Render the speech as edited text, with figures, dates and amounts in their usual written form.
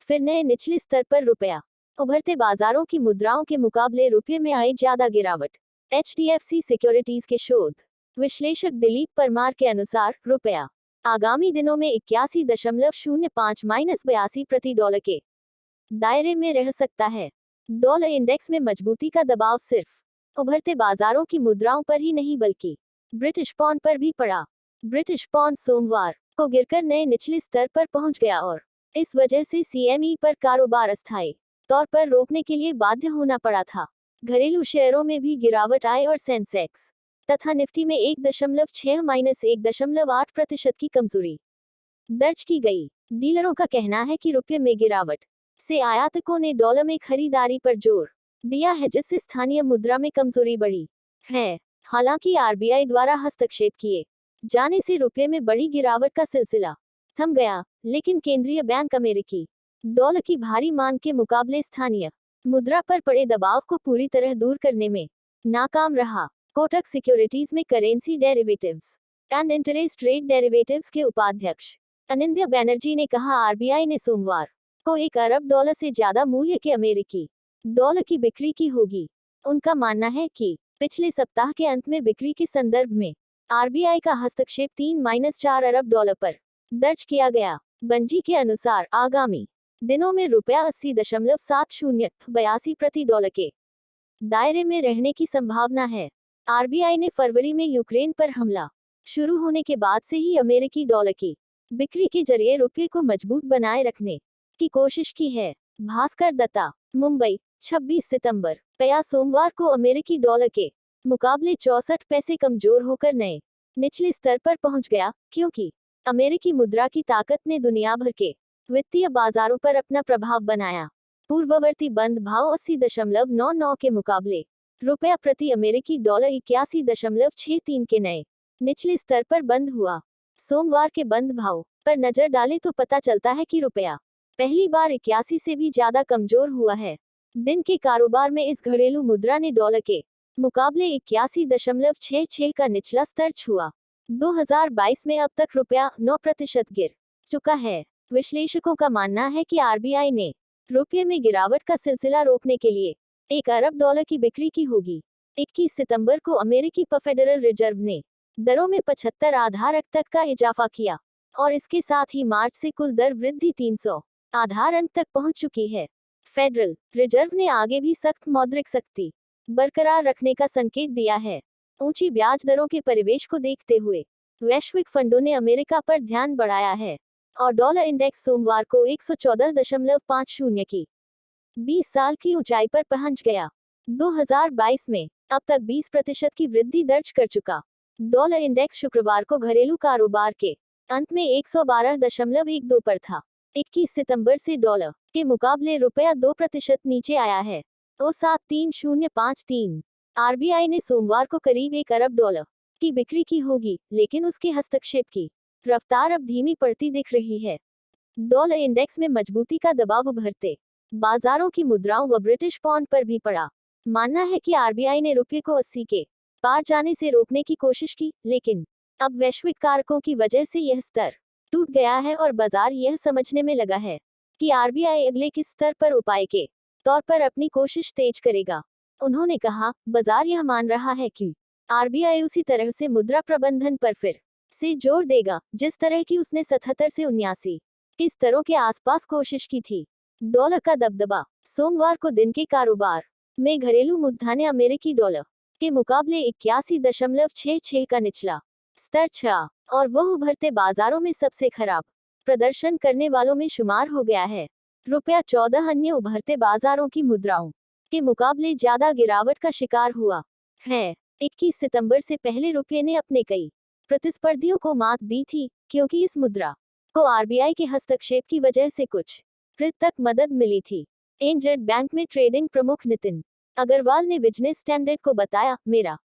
फिर नए निचले स्तर पर रुपया। उभरते बाजारों की मुद्राओं के मुकाबले रुपये में आई ज्यादा गिरावट। HDFC सिक्योरिटीज के शोध विश्लेषक दिलीप परमार के अनुसार रुपया आगामी दिनों में 81.05 - 82 प्रति डॉलर के दायरे में रह सकता है। डॉलर इंडेक्स में मजबूती का दबाव सिर्फ उभरते बाजारों की मुद्राओं पर ही नहीं बल्कि ब्रिटिश पाउंड पर भी पड़ा। ब्रिटिश पाउंड सोमवार को गिरकर नए निचले स्तर पर पहुंच गया और इस वजह से CME पर कारोबार अस्थायी तौर पर रोकने के लिए बाध्य होना पड़ा था। घरेलू शेयरों में भी गिरावट आई और सेंसेक्स तथा निफ्टी में 1.6 - 1.8% की कमजोरी दर्ज की गई। डीलरों का कहना है कि रुपये में गिरावट से आयातकों ने डॉलर में खरीदारी पर जोर दिया है, जिससे स्थानीय मुद्रा में कमजोरी बढ़ी है। हालांकि RBI द्वारा हस्तक्षेप किए जाने से रुपये में बड़ी गिरावट का सिलसिला थम गया, लेकिन केंद्रीय बैंक अमेरिकी डॉलर की भारी मांग के मुकाबले स्थानीय मुद्रा पर पड़े दबाव को पूरी तरह दूर करने में नाकाम रहा। कोटक सिक्योरिटीज में currency derivatives and interest rate derivatives के उपाध्यक्ष अनिंद्य बैनर्जी ने कहा, RBI ने सोमवार को $1 अरब से ज्यादा मूल्य के अमेरिकी डॉलर की बिक्री की होगी। उनका मानना है कि पिछले सप्ताह के अंत में बिक्री के संदर्भ में RBI का हस्तक्षेप $3 - 4 अरब पर दर्ज किया गया। बंजी के अनुसार आगामी दिनों में रुपया 80.70 प्रति डॉलर के दायरे में रहने की संभावना है। RBI ने फरवरी में यूक्रेन पर हमला शुरू होने के बाद से ही अमेरिकी डॉलर की बिक्री के जरिए रुपये को मजबूत बनाए रखने की कोशिश की है। भास्कर दत्ता, मुंबई, 26 सितंबर। रुपया सोमवार को अमेरिकी डॉलर के मुकाबले 64 पैसे कमजोर होकर नए निचले स्तर पर पहुंच गया, क्योंकि अमेरिकी मुद्रा की ताकत ने दुनिया भर के वित्तीय बाजारों पर अपना प्रभाव बनाया। पूर्ववर्ती बंद भाव 80.99 के मुकाबले रुपया प्रति अमेरिकी डॉलर 81.63 के नए निचले स्तर पर बंद हुआ। सोमवार के बंद भाव पर नजर डालें तो पता चलता है कि रुपया पहली बार 81 से भी ज्यादा कमजोर हुआ है। दिन के कारोबार में इस घरेलू मुद्रा ने डॉलर के मुकाबले 81.66 का निचला स्तर छुआ। 2022 में अब तक रुपया 9% गिर चुका है। विश्लेषकों का मानना है कि RBI ने रुपये में गिरावट का सिलसिला रोकने के लिए $1 अरब की बिक्री की होगी। 21 सितंबर को अमेरिकी फेडरल रिजर्व ने दरों में 75 आधार अंक तक का इजाफा किया और इसके साथ ही मार्च से कुल दर वृद्धि 300 आधार अंक तक पहुंच चुकी है। फेडरल रिजर्व ने आगे भी सख्त मौद्रिक सख्ती बरकरार रखने का संकेत दिया है। ऊंची ब्याज दरों के परिवेश को देखते हुए वैश्विक फंडों ने अमेरिका पर ध्यान बढ़ाया है और डॉलर इंडेक्स सोमवार को 114.50 की 20 साल की ऊंचाई पर पहुंच गया। 2022 में अब तक 20% की वृद्धि दर्ज कर चुका डॉलर इंडेक्स शुक्रवार को घरेलू कारोबार के अंत में 112.12 पर था। 21 सितंबर से डॉलर के मुकाबले रुपया 2% नीचे आया है। 73053। RBI ने सोमवार को करीब $1 अरब की बिक्री की होगी, लेकिन उसके हस्तक्षेप की रफ्तार अब धीमी पड़ती दिख रही है। डॉलर इंडेक्स में मजबूती का दबाव उभरते बाजारों की मुद्राओं व ब्रिटिश पाउंड पर भी पड़ा। मानना है कि RBI ने रुपये को 80 के पार जाने से रोकने की कोशिश की, लेकिन अब वैश्विक कारकों की वजह से यह स्तर टूट गया है और बाजार यह समझने में लगा है कि RBI अगले किस स्तर पर उपाय के तौर पर अपनी कोशिश तेज करेगा। उन्होंने कहा, बाजार यह मान रहा है कि RBI उसी तरह से मुद्रा प्रबंधन पर फिर से जोर देगा जिस तरह की उसने 77 से 79 के स्तरों के आसपास कोशिश की थी। डॉलर का दबदबा सोमवार को दिन के कारोबार में घरेलू मुद्रा ने अमेरिकी डॉलर के मुकाबले 81.66 का निचला स्तर छुआ और वह उभरते बाजारों में सबसे खराब प्रदर्शन करने वालों में शुमार हो गया है। रुपया 14 अन्य उभरते बाजारों की मुद्राओं के मुकाबले ज्यादा गिरावट का शिकार हुआ है। 21 सितंबर से पहले रुपये ने अपने कई प्रतिस्पर्धियों को मात दी थी, क्योंकि इस मुद्रा को RBI के हस्तक्षेप की वजह से कुछ हद तक मदद मिली थी। एनजेड बैंक में ट्रेडिंग प्रमुख नितिन अग्रवाल ने बिजनेस स्टैंडर्ड को बताया, मेरा